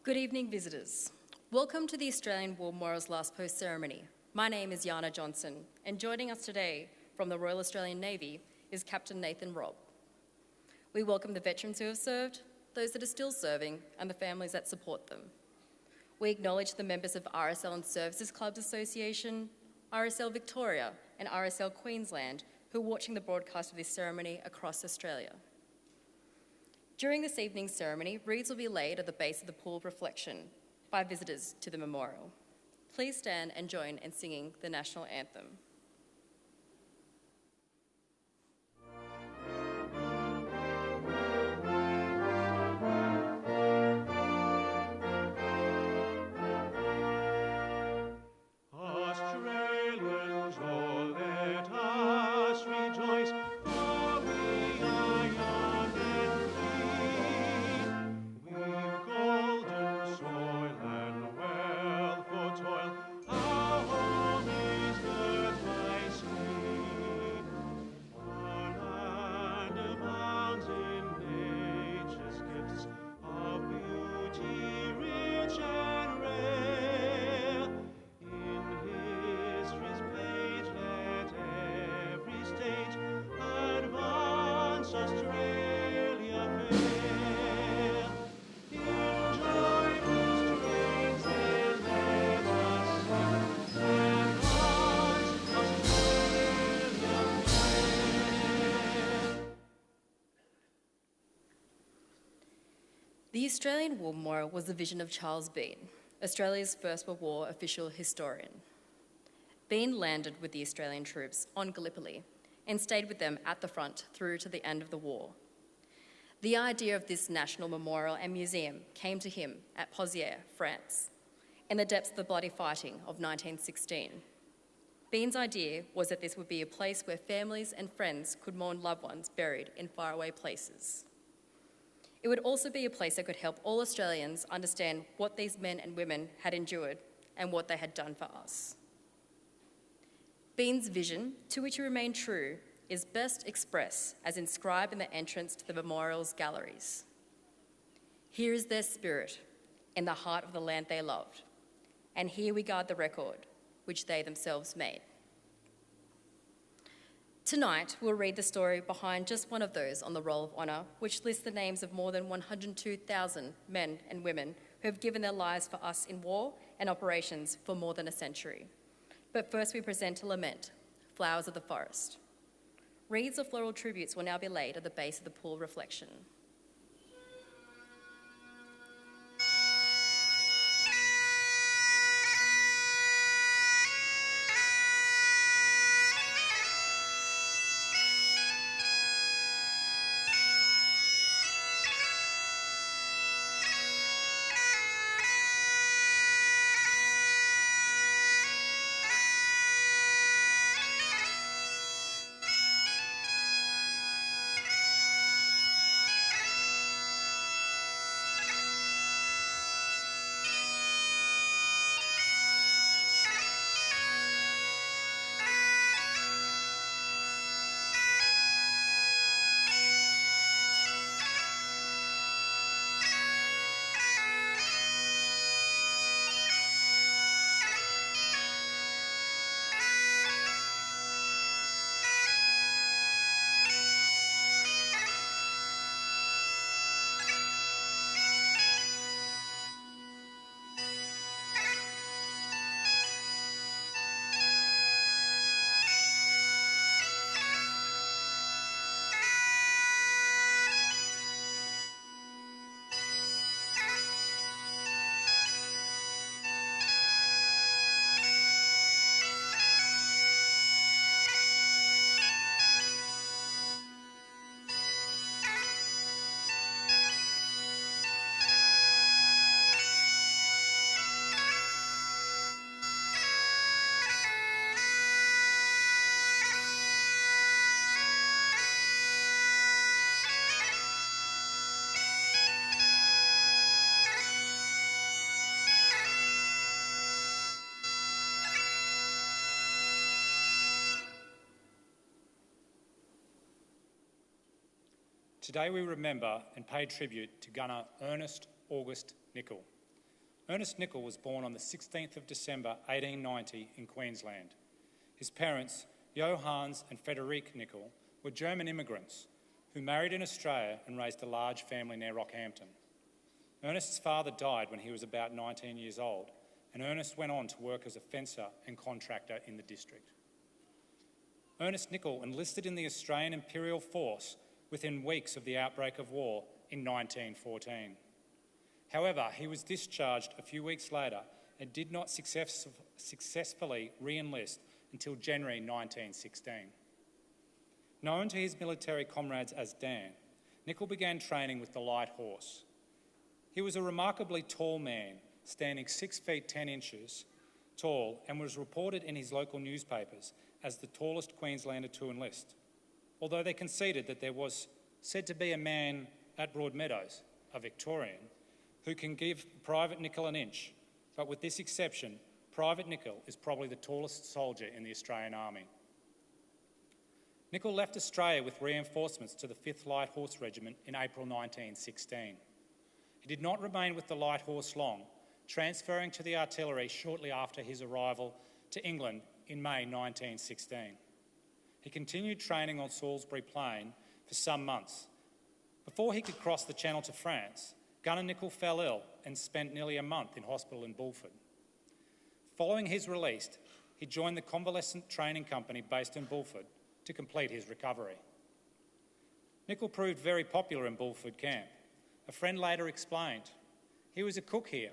Good evening, visitors. Welcome to the Australian War Memorial's Last Post ceremony. My name is Yana Johnson, and joining us today from the Royal Australian Navy is Captain Nathan Robb. We welcome the veterans who have served, those that are still serving, and the families that support them. We acknowledge the members of RSL and Services Clubs Association, RSL Victoria, and RSL Queensland who are watching the broadcast of this ceremony across Australia. During this evening's ceremony, wreaths will be laid at the base of the pool of reflection by visitors to the memorial. Please stand and join in singing the national anthem. Australians, oh, let us rejoice, for we are young and free. We've golden soil and wealth for toil, our home is girt by sea. Our land abounds in nature's gifts of beauty rich and rare. In history's page let every stage advance Australia fair. In joyful strains then let us sing, advance Australia fair. The Australian War Memorial was the vision of Charles Bean, Australia's First World War official historian. Bean landed with the Australian troops on Gallipoli and stayed with them at the front through to the end of the war. The idea of this national memorial and museum came to him at Pozières, France, in the depths of the bloody fighting of 1916. Bean's idea was that this would be a place where families and friends could mourn loved ones buried in faraway places. It would also be a place that could help all Australians understand what these men and women had endured and what they had done for us. Bean's vision, to which he remained true, is best expressed as inscribed in the entrance to the memorial's galleries. Here is their spirit, in the heart of the land they loved, and here we guard the record which they themselves made. Tonight, we'll read the story behind just one of those on the Roll of Honour, which lists the names of more than 102,000 men and women who have given their lives for us in war and operations for more than a century. But first we present a lament, Flowers of the Forest. Wreaths of floral tributes will now be laid at the base of the pool of reflection. Today we remember and pay tribute to Gunner Ernest Nickel, Ernest Knickel was born on the 16th of December 1890 in Queensland. His parents, Johannes and Frederique Knickel, were German immigrants who married in Australia and raised a large family near Rockhampton. Ernest's father died when he was about 19 years old, and Ernest went on to work as a fencer and contractor in the district. Ernest Knickel enlisted in the Australian Imperial Force within weeks of the outbreak of war in 1914. However, he was discharged a few weeks later and did not successfully re-enlist until January 1916. Known to his military comrades as Dan, Knickel began training with the light horse. He was a remarkably tall man, standing 6 feet 10 inches tall, and was reported in his local newspapers as the tallest Queenslander to enlist, although they conceded that there was said to be a man at Broadmeadows, a Victorian, who can give Private Knickel an inch, but with this exception, Private Knickel is probably the tallest soldier in the Australian Army. Knickel left Australia with reinforcements to the 5th Light Horse Regiment in April 1916. He did not remain with the Light Horse long, transferring to the artillery shortly after his arrival to England in May 1916. He continued training on Salisbury Plain for some months. Before he could cross the Channel to France, Gunner Knickel fell ill and spent nearly a month in hospital in Bulford. Following his release, he joined the convalescent training company based in Bulford to complete his recovery. Knickel proved very popular in Bulford camp. A friend later explained, "He was a cook here,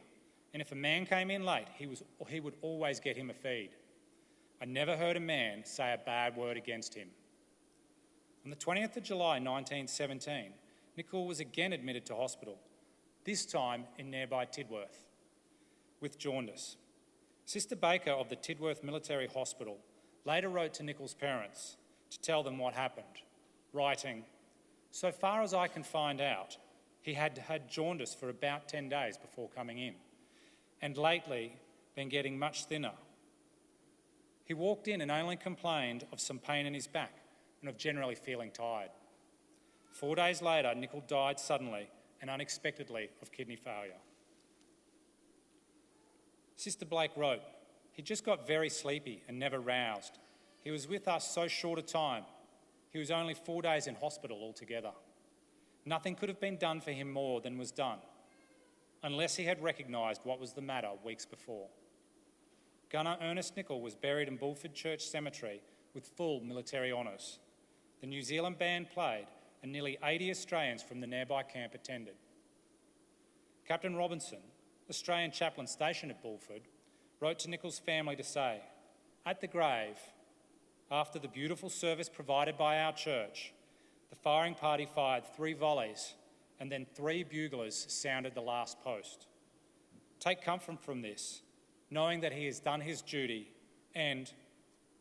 and if a man came in late, he would always get him a feed. I never heard a man say a bad word against him." On the 20th of July 1917, Knickel was again admitted to hospital, this time in nearby Tidworth, with jaundice. Sister Baker of the Tidworth Military Hospital later wrote to Knickel's parents to tell them what happened, writing, "So far as I can find out, he had had jaundice for about 10 days before coming in, and lately been getting much thinner. He walked in and only complained of some pain in his back and of generally feeling tired." 4 days later, Knickel died suddenly and unexpectedly of kidney failure. Sister Blake wrote, "He just got very sleepy and never roused. He was with us so short a time. He was only 4 days in hospital altogether. Nothing could have been done for him more than was done, unless he had recognised what was the matter weeks before." Gunner Ernest Knickel was buried in Bulford Church Cemetery with full military honours. The New Zealand band played, and nearly 80 Australians from the nearby camp attended. Captain Robinson, Australian chaplain stationed at Bulford, wrote to Knickel's family to say, "At the grave, after the beautiful service provided by our church, the firing party fired 3 volleys and then 3 buglers sounded the last post. Take comfort from this, knowing that he has done his duty, and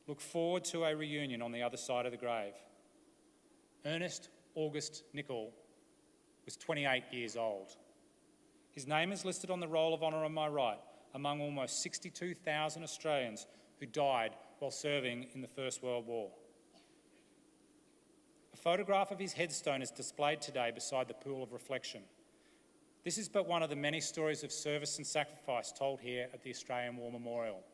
look forward to a reunion on the other side of the grave." Ernest August Knickel was 28 years old. His name is listed on the Roll of Honour on my right among almost 62,000 Australians who died while serving in the First World War. A photograph of his headstone is displayed today beside the pool of reflection. This is but one of the many stories of service and sacrifice told here at the Australian War Memorial.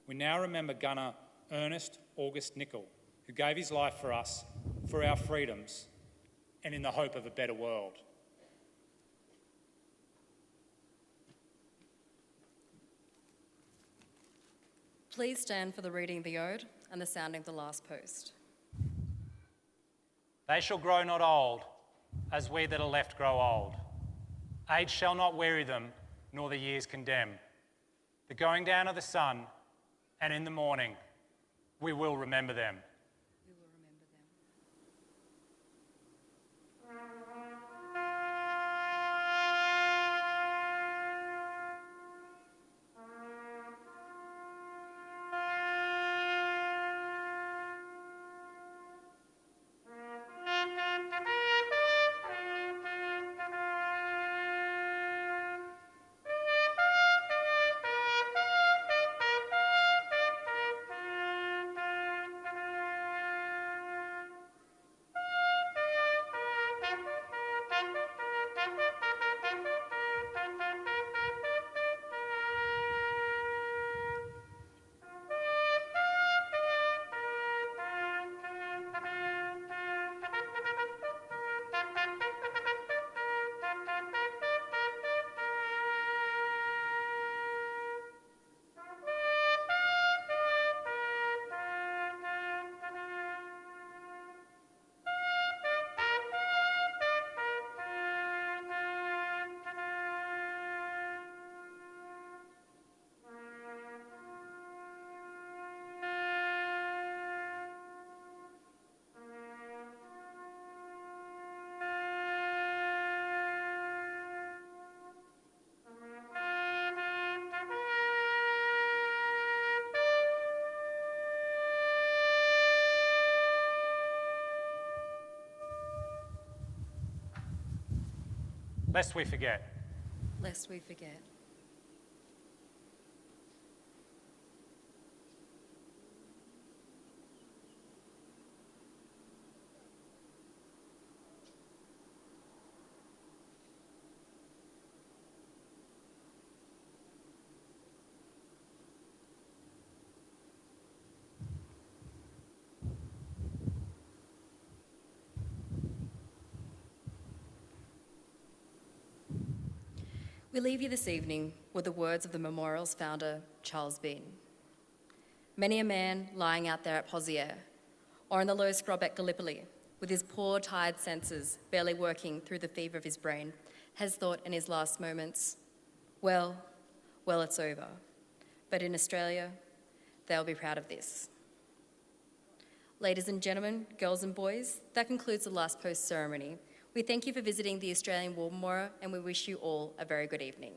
We now remember Gunner Ernest August Knickel, who gave his life for us, for our freedoms, and in the hope of a better world. Please stand for the reading of the ode and the sounding of the last post. "They shall grow not old, as we that are left grow old. Age shall not weary them, nor the years condemn. The going down of the sun, and in the morning, we will remember them." We will remember them. lest we forget. Lest we forget. We leave you this evening with the words of the memorial's founder, Charles Bean. Many a man lying out there at Pozières, or in the low scrub at Gallipoli, with his poor, tired senses barely working through the fever of his brain, has thought in his last moments, well, it's over. But in Australia, they'll be proud of this. Ladies and gentlemen, girls and boys, that concludes the last post ceremony. We thank you for visiting the Australian War Memorial and we wish you all a very good evening.